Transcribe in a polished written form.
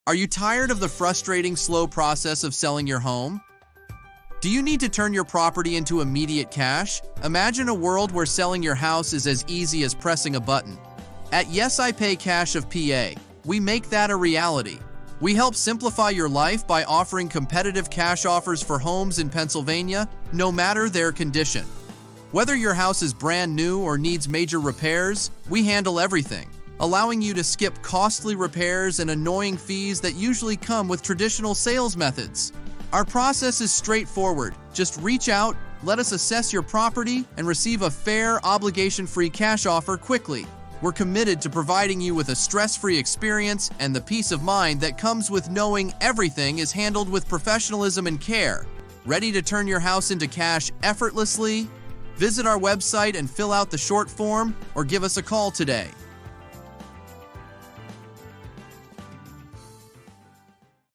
Are you tired of the frustrating, slow process of selling your home? Do you need to turn your property into immediate cash? Imagine a world where selling your house is as easy as pressing a button. At Yes I Pay Cash of PA, we make that a reality. We help simplify your life by offering competitive cash offers for homes in Pennsylvania, no matter their condition. Whether your house is brand new or needs major repairs, we handle everything, allowing you to skip costly repairs and annoying fees that usually come with traditional sales methods. Our process is straightforward. Just reach out, let us assess your property, and receive a fair, obligation-free cash offer quickly. We're committed to providing you with a stress-free experience and the peace of mind that comes with knowing everything is handled with professionalism and care. Ready to turn your house into cash effortlessly? Visit our website and fill out the short form, or give us a call today.